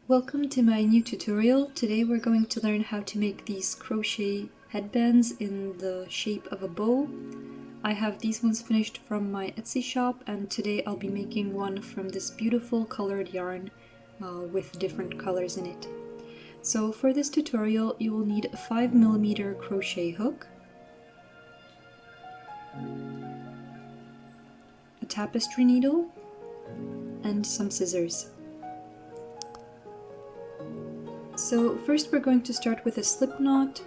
Welcome to my new tutorial. Today we're going to learn how to make these crochet headbands in the shape of a bow. I have these ones finished from my Etsy shop, and today I'll be making one from this beautiful colored yarn with different colors in it. So for this tutorial you will need a 5mm crochet hook, a tapestry needle, and some scissors. So first we're going to start with a slip knot.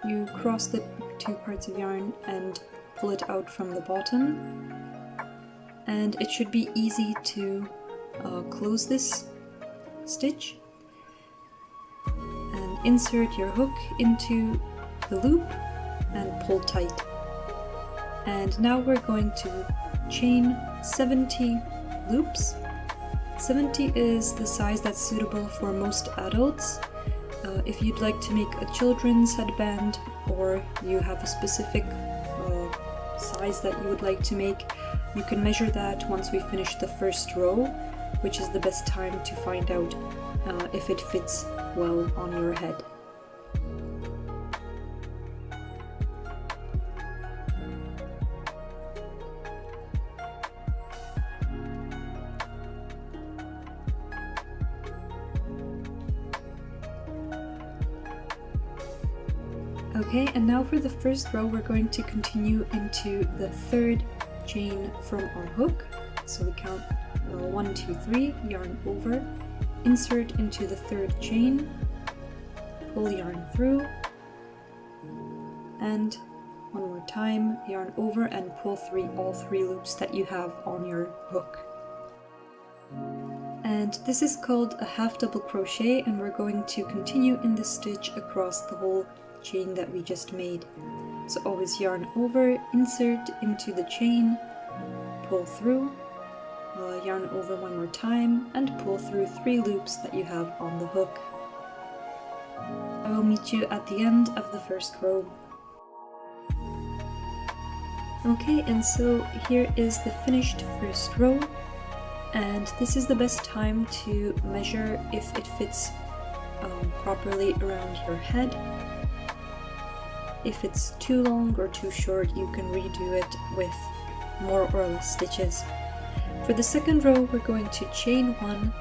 You cross the two parts of yarn and pull it out from the bottom, and it should be easy to close this stitch and insert your hook into the loop and pull tight. And now we're going to chain 70 loops. 70 is the size that's suitable for most adults. If you'd like to make a children's headband, or you have a specific size that you would like to make, you can measure that once we finish the first row, which is the best time to find out if it fits well on your head. Okay, and now for the first row we're going to continue into the third chain from our hook. So we count 1, 2, 3, yarn over, insert into the third chain, pull yarn through, and one more time, yarn over and pull through all 3 loops that you have on your hook. And this is called a half double crochet, and we're going to continue in this stitch across the whole chain that we just made. So always yarn over, insert into the chain, pull through, yarn over one more time, and pull through 3 loops that you have on the hook. I will meet you at the end of the first row. Okay, and so here is the finished first row, and this is the best time to measure if it fits properly around your head. If it's too long or too short, you can redo it with more or less stitches. For the second row, we're going to chain 1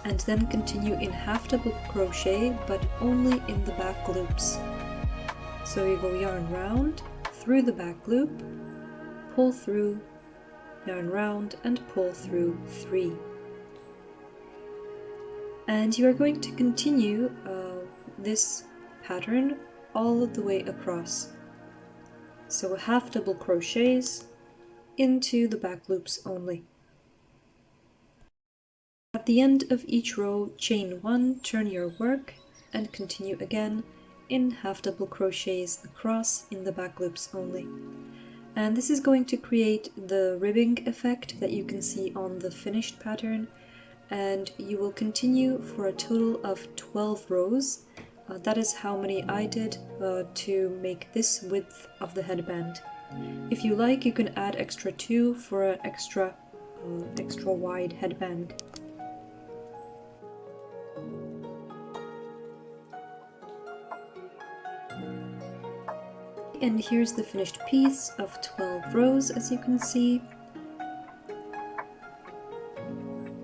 and then continue in half double crochet, but only in the back loops. So you go yarn round, through the back loop, pull through, yarn round, and pull through 3. And you are going to continue this pattern all the way across. So half double crochets into the back loops only. At the end of each row, chain 1, turn your work, and continue again in half double crochets across in the back loops only. And this is going to create the ribbing effect that you can see on the finished pattern, and you will continue for a total of 12 rows. That is how many I did to make this width of the headband. If you like, you can add extra 2 for an extra wide headband. And here's the finished piece of 12 rows, as you can see.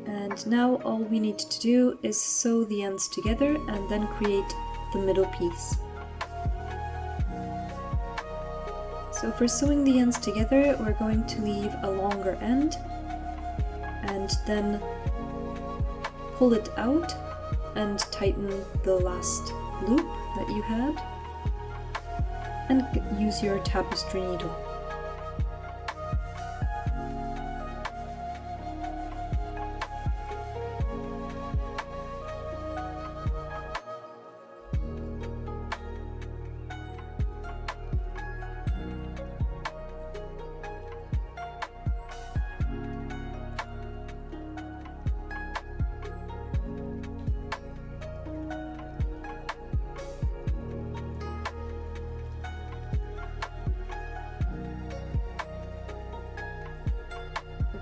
And now all we need to do is sew the ends together and then create the middle piece. So for sewing the ends together, we're going to leave a longer end and then pull it out and tighten the last loop that you had, and use your tapestry needle.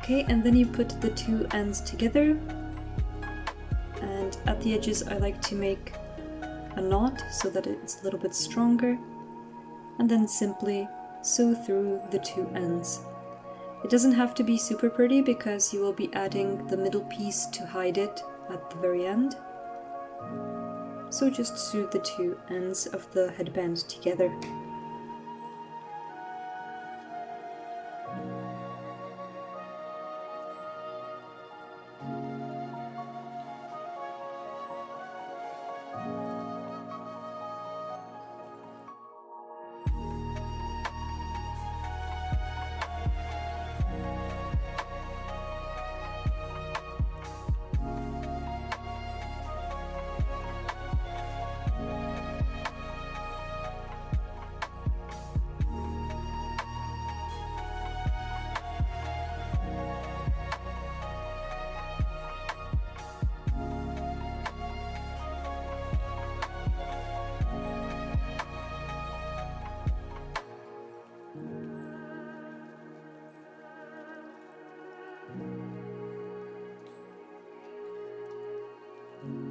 Okay, and then you put the 2 ends together, and at the edges I like to make a knot so that it's a little bit stronger, and then simply sew through the two ends. It doesn't have to be super pretty because you will be adding the middle piece to hide it at the very end. So just sew the two ends of the headband together.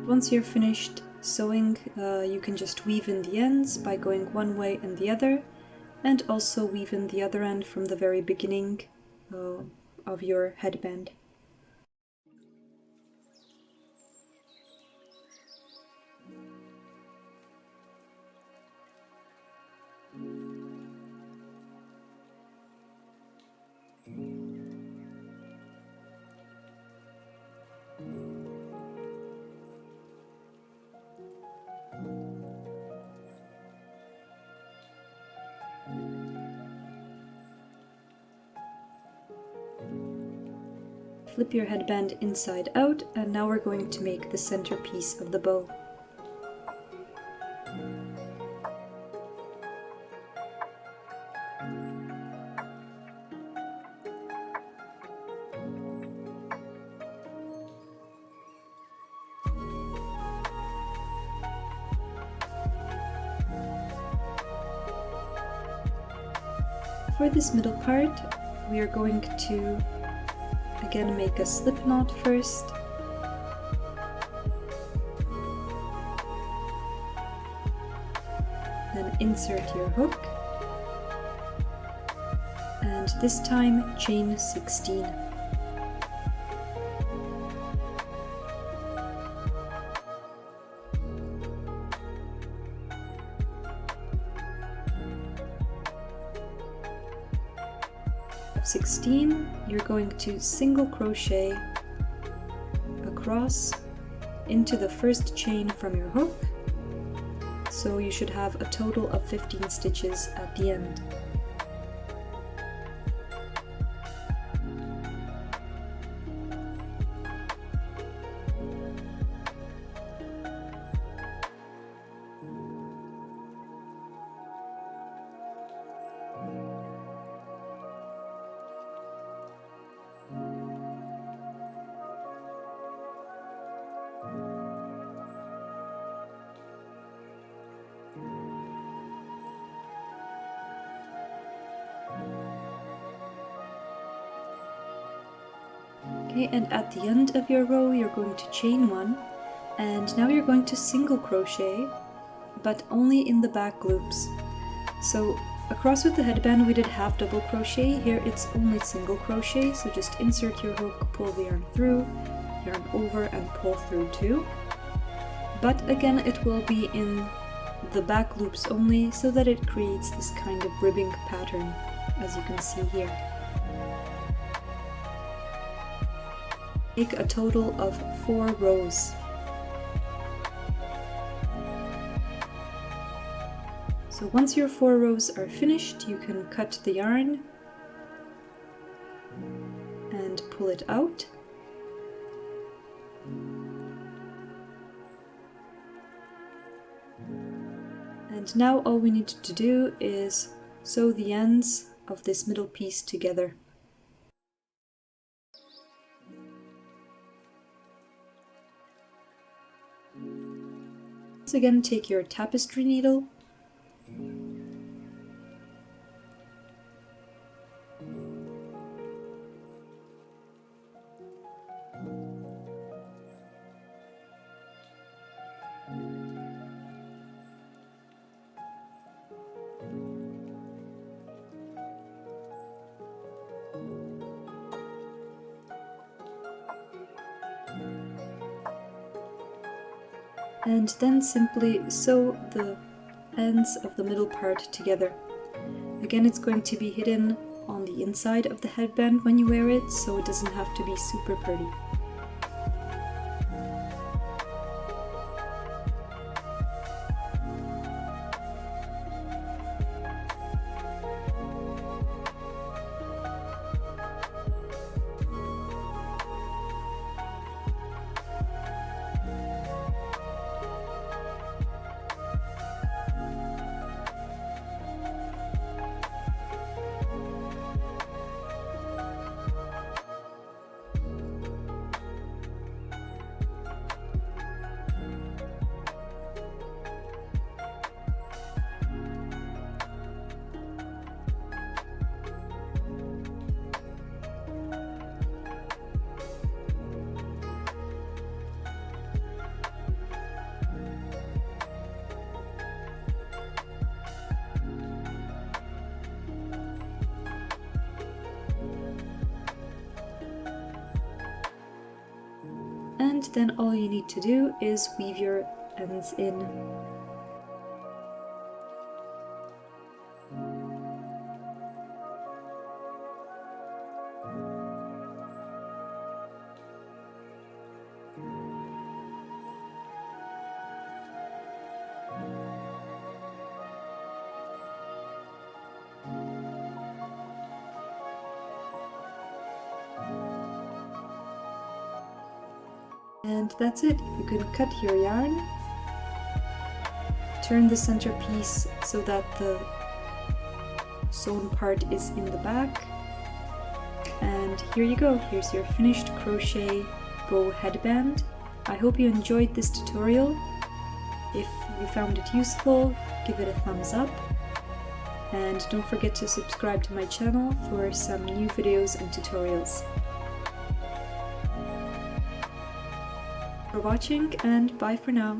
Once you're finished sewing, you can just weave in the ends by going one way and the other, and also weave in the other end from the very beginning of your headband. Flip your headband inside out, and now we're going to make the centerpiece of the bow. For this middle part, we are going to again make a slip knot first. Then insert your hook, and this time chain 16. Of 16, you're going to single crochet across into the first chain from your hook, so you should have a total of 15 stitches at the end. Okay, and at the end of your row you're going to chain one, and now you're going to single crochet, but only in the back loops. So across with the headband we did half double crochet, here it's only single crochet, so just insert your hook, pull the yarn through, yarn over and pull through two. But again it will be in the back loops only, so that it creates this kind of ribbing pattern, as you can see here. Make a total of 4 rows. So once your 4 rows are finished, you can cut the yarn and pull it out. And now all we need to do is sew the ends of this middle piece together. Once again, take your tapestry needle and then simply sew the ends of the middle part together. Again, it's going to be hidden on the inside of the headband when you wear it, so it doesn't have to be super pretty. And then all you need to do is weave your ends in. And that's it. You can cut your yarn, turn the centerpiece so that the sewn part is in the back, and here you go. Here's your finished crochet bow headband. I hope you enjoyed this tutorial. If you found it useful, give it a thumbs up, and don't forget to subscribe to my channel for some new videos and tutorials. For watching, and bye for now.